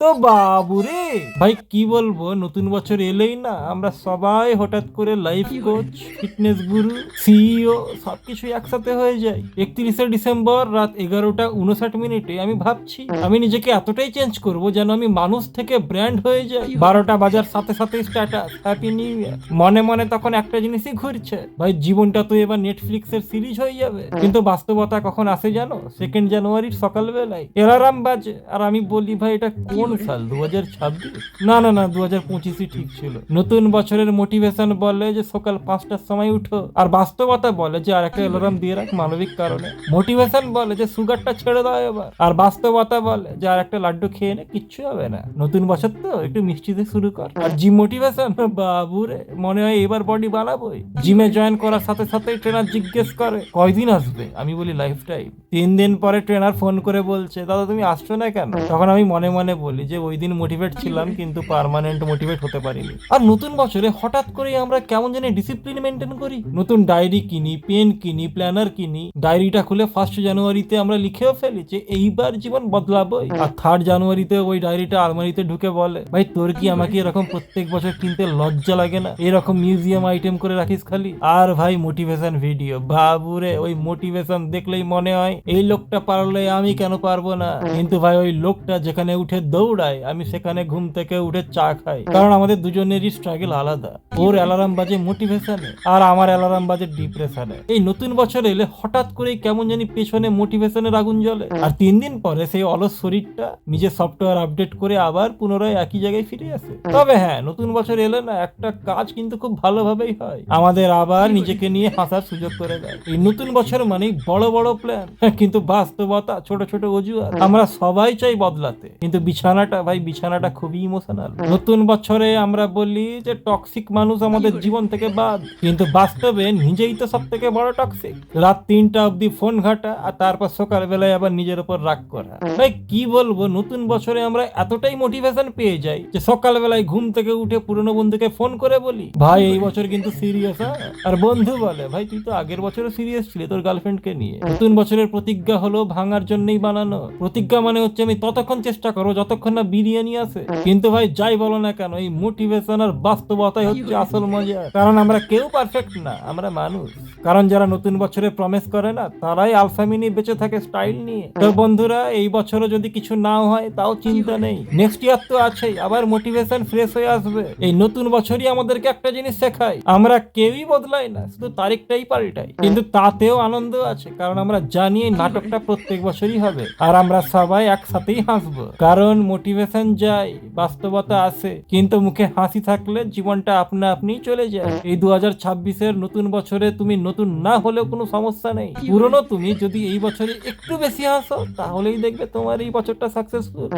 তো বাবুরে ভাই কি বলবো, নতুন বছর এলেই না আমরা সবাই হঠাৎ করে লাইফ কোচ, ফিটনেস গুরু, সিইও সবকিছু একসাথে হয়ে যায়। 31শে ডিসেম্বর রাত 11টা 59 মিনিটে আমি ভাবছি আমি নিজেকে এতটাই চেঞ্জ করব যেন আমি মানুষ থেকে ব্র্যান্ড হয়ে যাই। 12টা বাজার সাথে সাথে স্ট্যাটাস হ্যাপি নিউ ইয়ার। মনে মনে তখন একটা জিনিসই ঘুরছে, ভাই জীবনটা তো এবার নেটফ্লিক্সের সিরিজ হয়ে যাবে। কিন্তু বাস্তবতা কখন আসে জানো? 2 জানুয়ারির সকালবেলায় অ্যালার্ম বাজে আর আমি বলি ভাই এটা কোন সাল, 2026? না না না, 2025ই ঠিক ছিল। নতুন বছরের মোটিভেশন বলে যে সকাল 5টার সময় উঠো, আর বাস্তবতা বলে যে আর একটা অ্যালার্ম দিয়ে রাখ মানবিক কারণে। মোটিভেশন বলে যে সুগারটা ছেড়ে দাও এবার, আর বাস্তবতা বলে যে আর একটা লাড্ডু খেয়ে নে, কিচ্ছু হবে না, নতুন বছর তো একটু মিষ্টি দিয়ে শুরু কর। আর জিম মোটিভেশন, বাবুরে মনে হয় এবার বডি বানাবোই। জিমে জয়েন করার সাথে সাথে ট্রেনার জিজ্ঞেস করে কয়দিন আসবে, আমি বলি লাইফ টাইম। 3 দিন পরে ট্রেনার ফোন করে বলছে দাদা তুমি আসছো না কেন? তখন আমি মনে মনে বলি যে ওই দিন মোটিভেট ছিলাম কিন্তু পার্মানেন্ট মোটিভেট হতে পারিনি। আর নতুন বছরে হঠাৎ করে আমরা কেমন জানি ডিসিপ্লিন মেনটেন করি। নতুন ডায়েরি কিনি, পেন কিনি, প্ল্যানার কিনি। ডায়েরিটা খুলে 1 জানুয়ারিতে আমরা লিখেও ফেলি যে এইবার জীবন বদলাবোই। আর 3 জানুয়ারিতে ওই ডায়েরিটা আলমারিতে ঢুকে বলে ভাই তোর কি আমাকে এরকম প্রত্যেক বছর কিনতে লজ্জা লাগে না? এরকম মিউজিয়াম আইটেম করে রাখিস খালি। আর ভাই মোটিভেশন ভিডিও, বাবুরে ওই মোটিভেশন দেখলেই মনে হয় এই লোকটা পারলে আমি কেন পারবো না। কিন্তু ভাই ওই লোকটা যেখানে উঠে দৌড়ায় আমি সেখানে ঘুম থেকে উঠে চা খাই, কারণ আমাদের দুজনেরই স্ট্রাগল আলাদা। ওর অ্যালার্ম বাজে মোটিভেশনে আর আমার অ্যালার্ম বাজে ডিপ্রেশনে। এই নতুন বছর এলে হঠাৎ করে কেমন জানি পেছনে মোটিভেশনের আগুন জ্বলে, আর 3 দিন পরে সেই অলস শরীরটা নিজের সফটওয়্যার আপডেট করে আবার পুনরায় একই জায়গায় ফিরে আসে। তবে হ্যাঁ, নতুন বছর এলে না একটা কাজ কিন্তু খুব ভালোভাবেই হয়, আমাদের আবার নিজেকে নিয়ে হাসার সুযোগ করে দেয়। এই নতুন বছর মানেই বড় বড় প্ল্যান, কিন্তু বাস্তবতা ছোট ছোট অজুহাত। আমরা সবাই চাই বদলাতে, কিন্তু বিছানাটা খুবই ইমোশনাল। নতুন বছরে আমরা বলি যে টক্সিক মানুষ আমাদের জীবন থেকে বাদ, কিন্তু বাস্তবে নিজেই তো সব থেকে বড় টক্সিক। রাত 3টা অব্দি ফোন ঘাটা আর তারপর সকালবেলায় আবার নিজের উপর রাগ করা। ভাই কি বলবো, নতুন বছরে আমরা এতটাই মোটিভেশন পেয়ে যাই যে সকালবেলায় ঘুম থেকে উঠে পুরনো বন্ধুকে ফোন করে বলি ভাই এই বছর কিন্তু সিরিয়াস। আর বন্ধু বলে ভাই তুই তো আগের বছরে সিরিয়াস ছিলি তোর গার্লফ্রেন্ডকে নিয়ে। নতুন বছরের প্রতিজ্ঞা হলো ভাঙার জন্যই বানানো। প্রতিজ্ঞা মানে হচ্ছে আমি ততক্ষণ চেষ্টা করবো যতক্ষণ না বিরিয়ানি আসে। কিন্তু ভাই যাই বলো না কেন, এই মোটিভেশন আর বাস্তবতাই হচ্ছে আসল মজা। কারণ আমরা কেউ পারফেক্ট না, আমরা মানুষ। কারণ যারা নতুন বছরে প্রমিস করে না তারাই আলফামিনি বেঁচে থাকে স্টাইল নিয়ে। তো বন্ধুরা, এই বছরও যদি কিছু নাও হয় তাও চিন্তা নেই, নেক্সট ইয়ার তো আছেই, আবার মোটিভেশন ফ্রেশ হয়ে আসবে। এই নতুন বছরই আমাদেরকে একটা জিনিস শেখায়, আমরা কেউই বদলাই না, শুধু তারিখটাই পাল্টাই। কিন্তু তাতেও আনন্দ আছে, কারণ আমরা জানি এই নাটকটা প্রত্যেক বছরই হবে আর আমরা সবাই একসাথেই হাসবো। কারণ মোটিভেশন যায়, বাস্তবতা আসে, কিন্তু মুখে হাসি থাকলে জীবনটা আপনা আপনি চলে যায়। এই 2026-এর নতুন বছরে তুমি নতুন না হলেও কোনো সমস্যা নেই, পুরনো তুমি যদি এই বছরে একটু বেশি হাসো তাহলেই দেখবে তোমার এই বছরটা সাকসেসফুল।